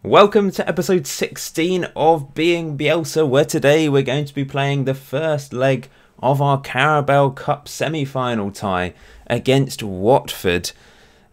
Welcome to episode 16 of Being Bielsa, where today we're going to be playing the first leg of our Carabao Cup semi-final tie against Watford.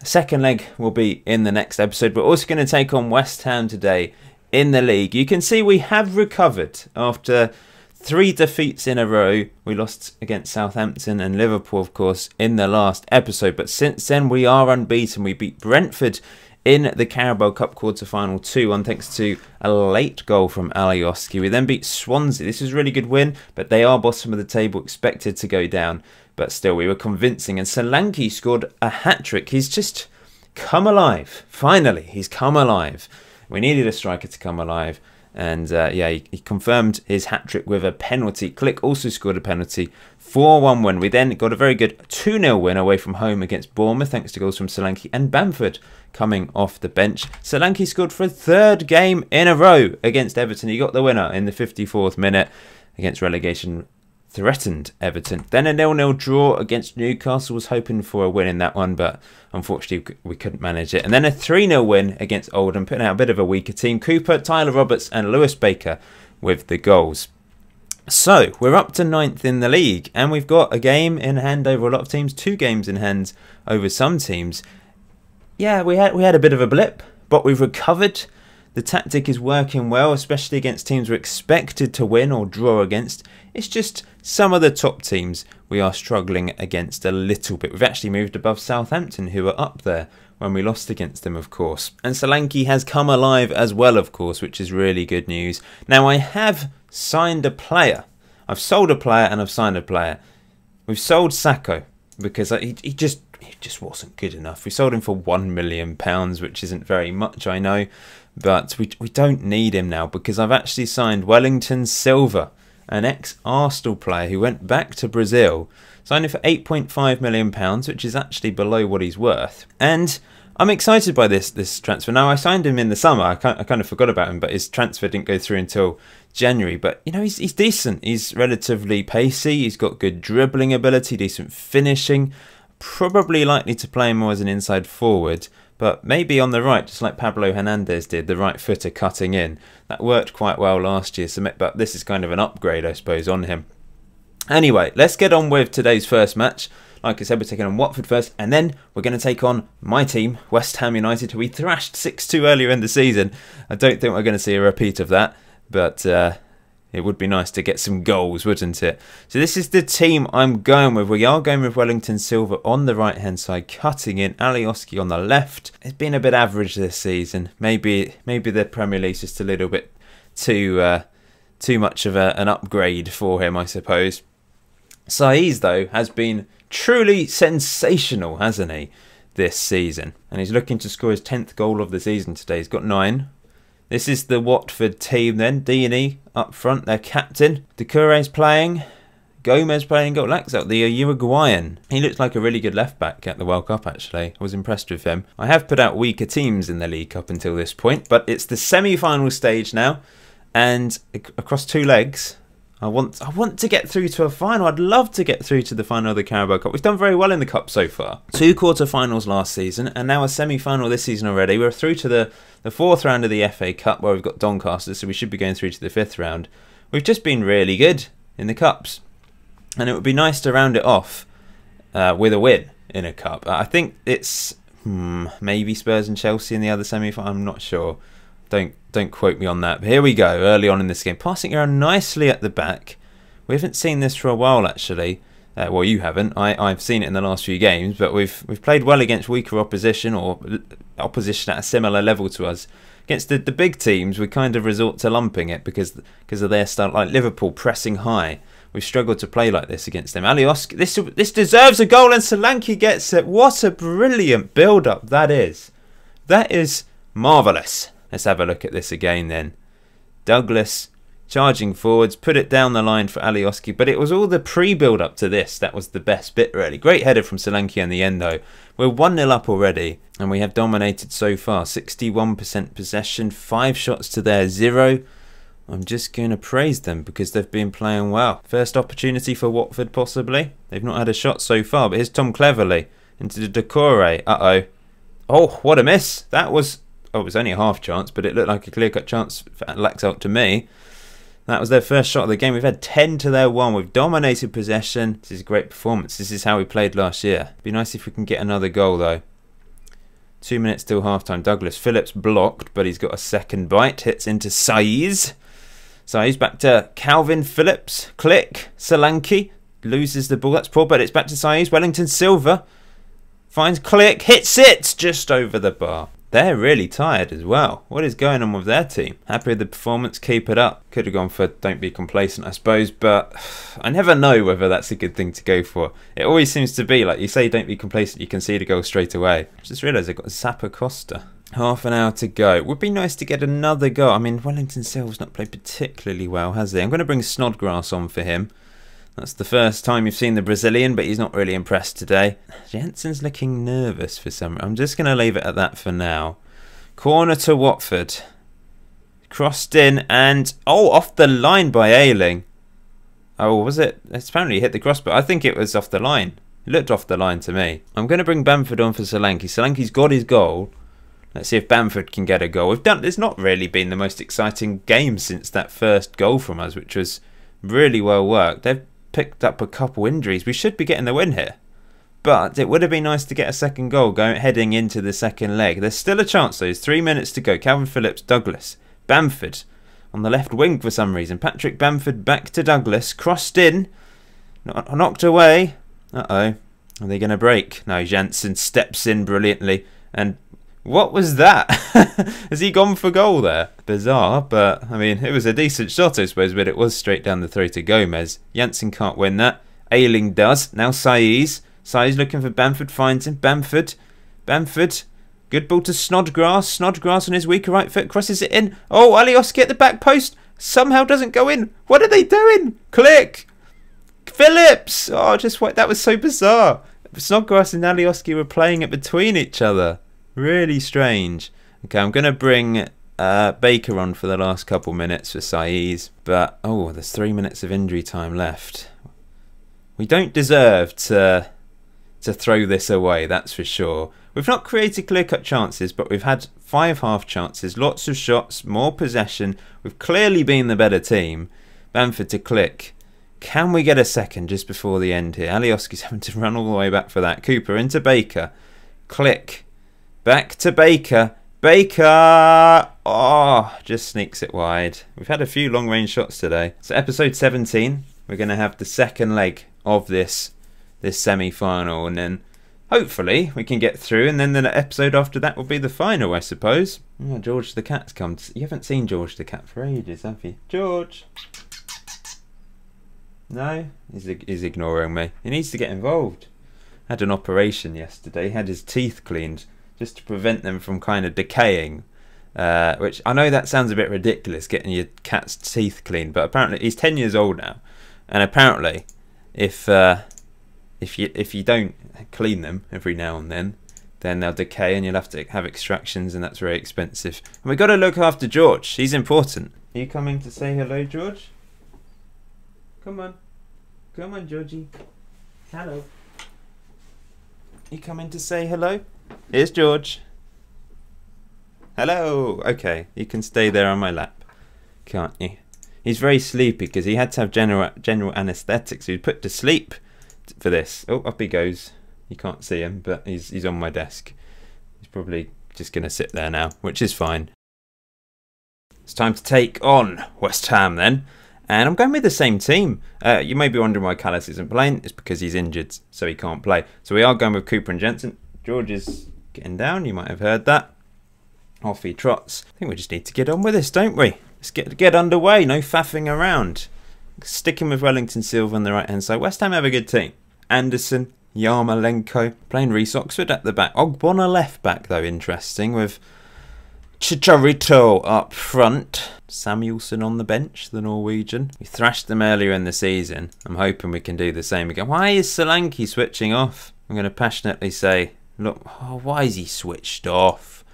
The second leg will be in the next episode. We're also going to take on West Ham today in the league. You can see we have recovered after 3 defeats in a row. We lost against Southampton and Liverpool, of course, in the last episode. But since then, we are unbeaten. We beat Brentford in the Carabao Cup quarter-final 2-1 thanks to a late goal from Alioski. We then beat Swansea. This was a really good win, but they are bottom of the table, expected to go down. But still, we were convincing. And Solanke scored a hat-trick. He's just come alive. Finally, he's come alive. We needed a striker to come alive. And yeah, he confirmed his hat-trick with a penalty. Click also scored a penalty. 4-1 win. We then got a very good 2-0 win away from home against Bournemouth, thanks to goals from Solanke and Bamford coming off the bench. Solanke scored for a 3rd game in a row against Everton. He got the winner in the 54th minute against relegation threatened Everton. Then a 0-0 draw against Newcastle. Was hoping for a win in that one, but unfortunately we couldn't manage it. And then a 3-0 win against Oldham, putting out a bit of a weaker team. Cooper, Tyler Roberts and Lewis Baker with the goals. So we're up to 9th in the league, and we've got a game in hand over a lot of teams, 2 games in hand over some teams. Yeah, we had a bit of a blip, but we've recovered. The tactic is working well, especially against teams we're expected to win or draw against. It's just some of the top teams we are struggling against a little bit. We've actually moved above Southampton, who were up there when we lost against them, of course. And Solanke has come alive as well, of course, which is really good news. Now, I have signed a player. I've sold a player and I've signed a player. We've sold Sacco because he just wasn't good enough. We sold him for £1 million, which isn't very much, I know. But we don't need him now because I've actually signed Wellington Silva, an ex-Arsenal player who went back to Brazil. Signed him for £8.5 million, which is actually below what he's worth. And I'm excited by this transfer. Now, I signed him in the summer. I kind of forgot about him, but his transfer didn't go through until January. But, you know, he's decent. He's relatively pacey. He's got good dribbling ability, decent finishing. Probably likely to play more as an inside forward, but maybe on the right, just like Pablo Hernandez did, the right footer cutting in. That worked quite well last year, but this is kind of an upgrade, I suppose, on him. Anyway, let's get on with today's first match. Like I said, we're taking on Watford first, and then we're going to take on my team, West Ham United, who we thrashed 6-2 earlier in the season. I don't think we're going to see a repeat of that, but it would be nice to get some goals, wouldn't it? So this is the team I'm going with. We are going with Wellington Silva on the right-hand side, cutting in Alioski on the left. It's been a bit average this season. Maybe the Premier League's just a little bit too much of an upgrade for him, I suppose. Saiz, though, has been truly sensational, hasn't he, this season? And he's looking to score his 10th goal of the season today. He's got 9. This is the Watford team then. Dini up front, their captain. Doucouré's playing. Gomez playing goal. Laxalt, the Uruguayan. He looks like a really good left-back at the World Cup, actually. I was impressed with him. I have put out weaker teams in the League Cup until this point, but it's the semi-final stage now. And across 2 legs, I want to get through to a final. I'd love to get through to the final of the Carabao Cup. We've done very well in the Cup so far. 2 quarter-finals last season, and now a semi-final this season already. We're through to the 4th round of the FA Cup, where we've got Doncaster, so we should be going through to the 5th round. We've just been really good in the Cups, and it would be nice to round it off with a win in a Cup. I think it's maybe Spurs and Chelsea in the other semi-final. I'm not sure. Don't quote me on that. But here we go, early on in this game. Passing around nicely at the back. We haven't seen this for a while, actually. Well, you haven't. I've seen it in the last few games, but we've played well against weaker opposition, or opposition at a similar level to us. Against the big teams, we kind of resort to lumping it because of their style, like Liverpool pressing high. We've struggled to play like this against them. Alioski, this deserves a goal, and Solanke gets it. What a brilliant build-up that is. That is marvellous. Let's have a look at this again then. Douglas charging forwards, put it down the line for Alioski, but it was all the pre-build up to this that was the best bit, really. Great header from Solanke in the end, though. We're 1-0 up already, and we have dominated so far. 61% possession, 5 shots to their 0. I'm just going to praise them because they've been playing well. First opportunity for Watford, possibly. They've not had a shot so far, but here's Tom Cleverley into the Doucouré. Uh-oh. Oh, what a miss. That was oh, it was only a half chance, but it looked like a clear-cut chance for Laxalt to me. That was their first shot of the game. We've had 10 to their 1. We've dominated possession. This is a great performance. This is how we played last year. Be nice if we can get another goal, though. 2 minutes till half-time. Douglas Phillips blocked, but he's got a second bite. Hits into Saiz. Saiz back to Calvin Phillips. Click. Solanke loses the ball. That's poor, but it's back to Saiz. Wellington Silva finds Click. Hits it just over the bar. They're really tired as well. What is going on with their team? Happy with the performance, keep it up. Could have gone for don't be complacent, I suppose, but I never know whether that's a good thing to go for. It always seems to be like you say don't be complacent, you concede a goal straight away. I just realised I've got Zappa Costa. Half an hour to go. Would be nice to get another goal. I mean, Wellington Silva's not played particularly well, has he? I'm going to bring Snodgrass on for him. That's the first time you've seen the Brazilian, but he's not really impressed today. Jensen's looking nervous for some reason. I'm just going to leave it at that for now. Corner to Watford. Crossed in and... oh, off the line by Ayling. Oh, was it? It's apparently hit the crossbar. I think it was off the line. It looked off the line to me. I'm going to bring Bamford on for Solanke. Solanke's got his goal. Let's see if Bamford can get a goal. It's not really been the most exciting game since that first goal from us, which was really well worked. They've picked up a couple injuries. We should be getting the win here, but it would have been nice to get a second goal heading into the second leg. There's still a chance though. There's 3 minutes to go. Calvin Phillips, Douglas, Bamford on the left wing for some reason. Patrick Bamford back to Douglas, crossed in, knocked away. Uh-oh, are they going to break? No, Jansen steps in brilliantly. And what was that? Has he gone for goal there? Bizarre, but I mean, it was a decent shot, I suppose, but it was straight down the throat of Gomez. Jansen can't win that. Ayling does. Now Saiz. Saiz looking for Bamford, finds him. Bamford. Good ball to Snodgrass. Snodgrass on his weaker right foot crosses it in. Oh, Alioski at the back post. Somehow doesn't go in. What are they doing? Click. Phillips. Oh, just what? That was so bizarre. Snodgrass and Alioski were playing it between each other. Really strange. Okay, I'm going to bring Baker on for the last couple minutes for Saiz. But, oh, there's 3 minutes of injury time left. We don't deserve to throw this away, that's for sure. We've not created clear-cut chances, but we've had 5 half chances, lots of shots, more possession. We've clearly been the better team. Bamford to Click. Can we get a second just before the end here? Alioski's having to run all the way back for that. Cooper into Baker. Click. Back to Baker. Baker! Oh, just sneaks it wide. We've had a few long-range shots today. So episode 17, we're going to have the second leg of this semi-final. And then hopefully we can get through. And then the episode after that will be the final, I suppose. Oh, George the Cat's come. You haven't seen George the Cat for ages, have you? George! No? He's ignoring me. He needs to get involved. Had an operation yesterday. He had his teeth cleaned, just to prevent them from kind of decaying, which I know that sounds a bit ridiculous, getting your cat's teeth cleaned, but apparently he's 10 years old now, and apparently if you don't clean them every now and then they'll decay and you'll have to have extractions, and that's very expensive. And we've got to look after George. He's important. Are you coming to say hello, George? Come on, Georgie. Hello. You coming to say hello? Here's George. Hello. Okay, you can stay there on my lap, can't you? He's very sleepy because he had to have general anaesthetics. He was put to sleep for this. Oh, up he goes. You can't see him, but he's on my desk. He's probably just going to sit there now, which is fine. It's time to take on West Ham then. And I'm going with the same team. You may be wondering why Callas isn't playing. It's because he's injured, so he can't play. So we are going with Cooper and Jensen. George is getting down. You might have heard that. Off he trots. I think we just need to get on with this, don't we? Let's get underway. No faffing around. Sticking with Wellington Silva on the right-hand side. West Ham have a good team. Anderson, Yarmolenko. Playing Reece Oxford at the back. Ogbonna left back, though. Interesting. With Chicharito up front. Samuelson on the bench, the Norwegian. We thrashed them earlier in the season. I'm hoping we can do the same again. Why is Solanke switching off? I'm going to passionately say, look, why is he switched off?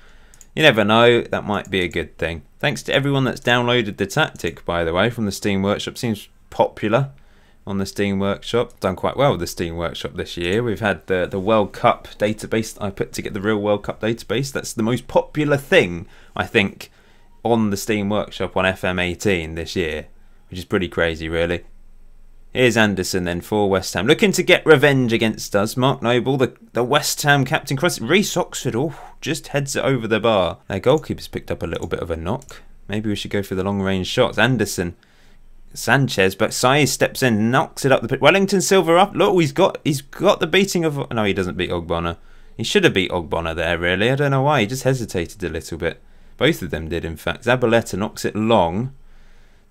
You never know, that might be a good thing. Thanks to everyone that's downloaded the tactic, by the way, from the Steam Workshop. Seems popular. on the Steam Workshop. Done quite well with the Steam Workshop this year. We've had the World Cup database. I put together the real World Cup database. That's the most popular thing, I think, on the Steam Workshop on FM18 this year, which is pretty crazy, really. Here's Anderson then for West Ham, looking to get revenge against us. Mark Noble, the West Ham captain, cross. Reece Oxford, just heads it over the bar. Their goalkeeper's picked up a little bit of a knock. Maybe we should go for the long range shots. Anderson, Sanchez, but Saiz steps in, knocks it up the pitch. Wellington Silva up. Look, he's got the beating of. No, he doesn't beat Ogbonna. He should have beat Ogbonna there, really. I don't know why. He just hesitated a little bit. Both of them did, in fact. Zabaleta knocks it long.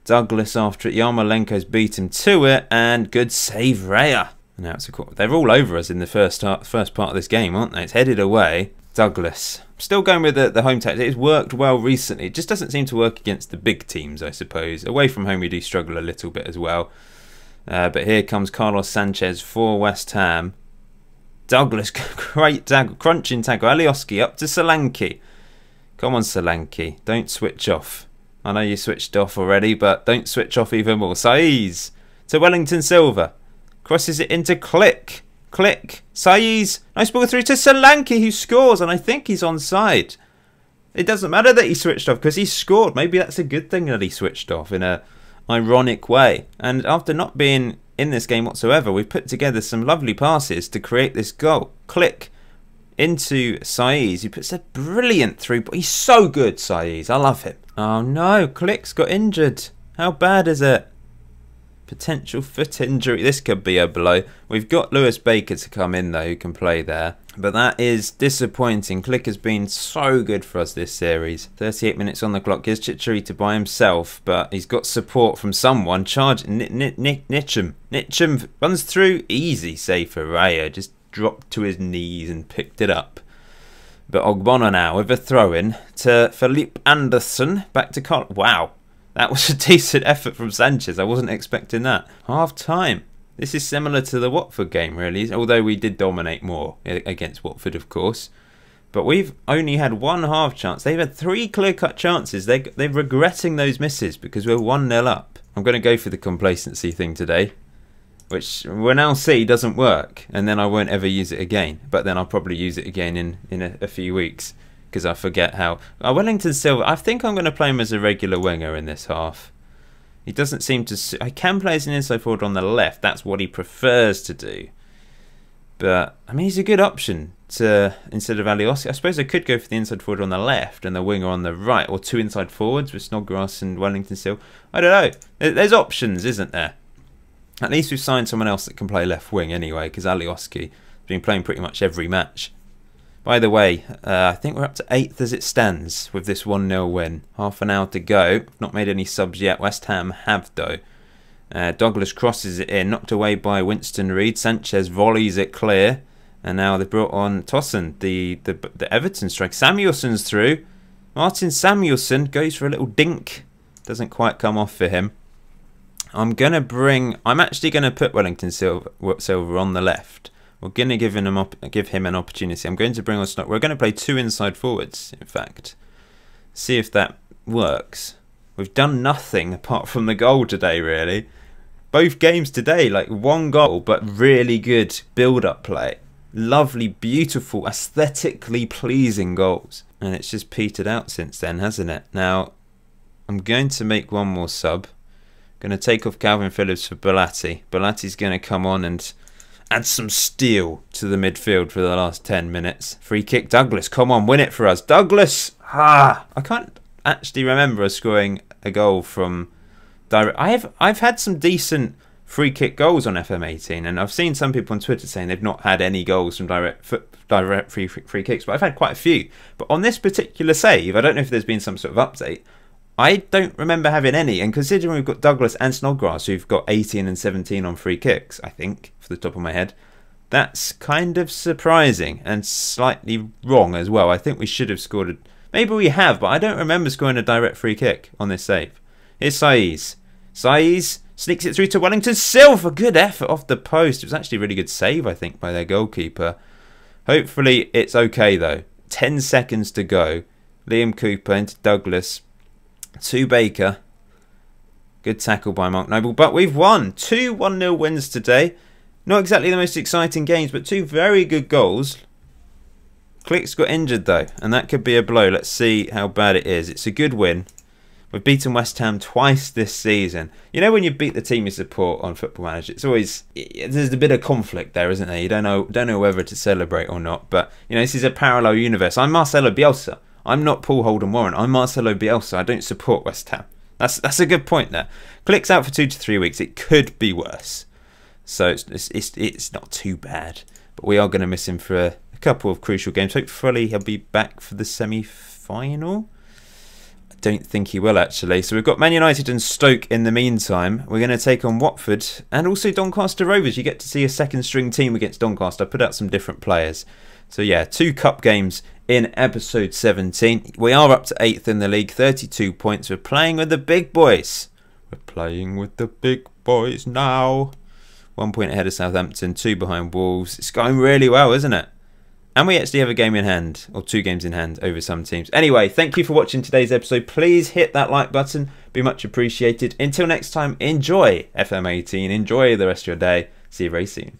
Douglas after it. Yarmolenko's beat him to it, and good save, Raya. Now it's they're all over us in the first part of this game, aren't they? It's headed away. Douglas. Still going with the home tactic. It's worked well recently. It just doesn't seem to work against the big teams, I suppose. Away from home, we do struggle a little bit as well. But here comes Carlos Sanchez for West Ham. Douglas, great tackle, crunching tackle. Alioski up to Solanke. Come on, Solanke. Don't switch off. I know you switched off already, but don't switch off even more. Saiz to Wellington Silva. Crosses it into Click. Click. Saiz. Nice ball through to Solanke, who scores, and I think he's onside. It doesn't matter that he switched off because he scored. Maybe that's a good thing that he switched off in a ironic way. And after not being in this game whatsoever, we've put together some lovely passes to create this goal. Click into Saiz, who puts a brilliant through. He's so good, Saiz. I love him. Oh no, Click's got injured. How bad is it? Potential foot injury. This could be a blow. We've got Lewis Baker to come in though, who can play there. But that is disappointing. Click has been so good for us this series. 38 minutes on the clock. Here's Chicharito by himself, but he's got support from someone. Charge Nitcham. Nitcham runs through. Easy save for Raya. Just dropped to his knees and picked it up. But Ogbonna now with a throw-in to Felipe Anderson. Back to Carl. Wow. That was a decent effort from Sanchez. I wasn't expecting that. Half time. This is similar to the Watford game, really. Although we did dominate more against Watford, of course. But we've only had one half chance. They've had 3 clear-cut chances. They're regretting those misses because we're 1-0 up. I'm going to go for the complacency thing today, which we'll now see doesn't work. And then I won't ever use it again. But then I'll probably use it again in a few weeks. Because I forget how. Wellington Silva, I think I'm going to play him as a regular winger in this half. He doesn't seem to. I can play as an inside forward on the left. That's what he prefers to do. But I mean, he's a good option to instead of Alioski. I suppose I could go for the inside forward on the left and the winger on the right, or 2 inside forwards with Snodgrass and Wellington Silva. I don't know. There's options, isn't there? At least we've signed someone else that can play left wing anyway, because Alioski has been playing pretty much every match. By the way, I think we're up to 8th as it stands with this 1-0 win. Half an hour to go. Not made any subs yet. West Ham have, though. Douglas crosses it in. Knocked away by Winston Reid. Sanchez volleys it clear. And now they've brought on Tossen, the Everton strike. Samuelson's through. Martin Samuelson goes for a little dink. Doesn't quite come off for him. I'm actually going to put Wellington Silva on the left. We're going to give him an opportunity. I'm going to bring on Snock. We're going to play 2 inside forwards, in fact. See if that works. We've done nothing apart from the goal today, really. Both games today, like 1 goal, but really good build-up play. Lovely, beautiful, aesthetically pleasing goals. And it's just petered out since then, hasn't it? Now, I'm going to make 1 more sub. Going to take off Calvin Phillips for Belatti. Belatti's going to come on and add some steel to the midfield for the last 10 minutes. Free kick, Douglas. Come on, win it for us. Douglas! I can't actually remember us scoring a goal from direct. I've had some decent free kick goals on FM18, and I've seen some people on Twitter saying they've not had any goals from direct free kicks, but I've had quite a few. But on this particular save, I don't know if there's been some sort of update. I don't remember having any, and considering we've got Douglas and Snodgrass who've got 18 and 17 on free kicks, I think, for the top of my head, that's kind of surprising and slightly wrong as well. I think we should have scored maybe we have, but I don't remember scoring a direct free kick on this save. Here's Saiz. Saiz sneaks it through to Wellington Silva. Good effort off the post. It was actually a really good save, I think, by their goalkeeper. Hopefully it's okay, though. 10 seconds to go. Liam Cooper into Douglas. To Baker. Good tackle by Mark Noble. But we've won. 2 1-0 wins today. Not exactly the most exciting games, but 2 very good goals. Klick's got injured though, and that could be a blow. Let's see how bad it is. It's a good win. We've beaten West Ham twice this season. You know when you beat the team you support on Football Manager, it's always, there's a bit of conflict there, isn't there? You don't know whether to celebrate or not. But you know, this is a parallel universe. I'm Marcelo Bielsa. I'm not Paul Holden Warren. I'm Marcelo Bielsa. I don't support West Ham. That's a good point there. Klick's out for 2 to 3 weeks. It could be worse. So it's not too bad. But we are going to miss him for a couple of crucial games. Hopefully he'll be back for the semi-final. Don't think he will actually. So we've got Man United and Stoke in the meantime. We're going to take on Watford and also Doncaster Rovers. You get to see a second string team against Doncaster. I put out some different players. So yeah, 2 cup games in episode 17. We are up to 8th in the league, 32 points. We're playing with the big boys. We're playing with the big boys now. 1 point ahead of Southampton, 2 behind Wolves. It's going really well, isn't it? And we actually have a game in hand, or 2 games in hand over some teams. Anyway, thank you for watching today's episode. Please hit that like button. Be much appreciated. Until next time, enjoy FM18. Enjoy the rest of your day. See you very soon.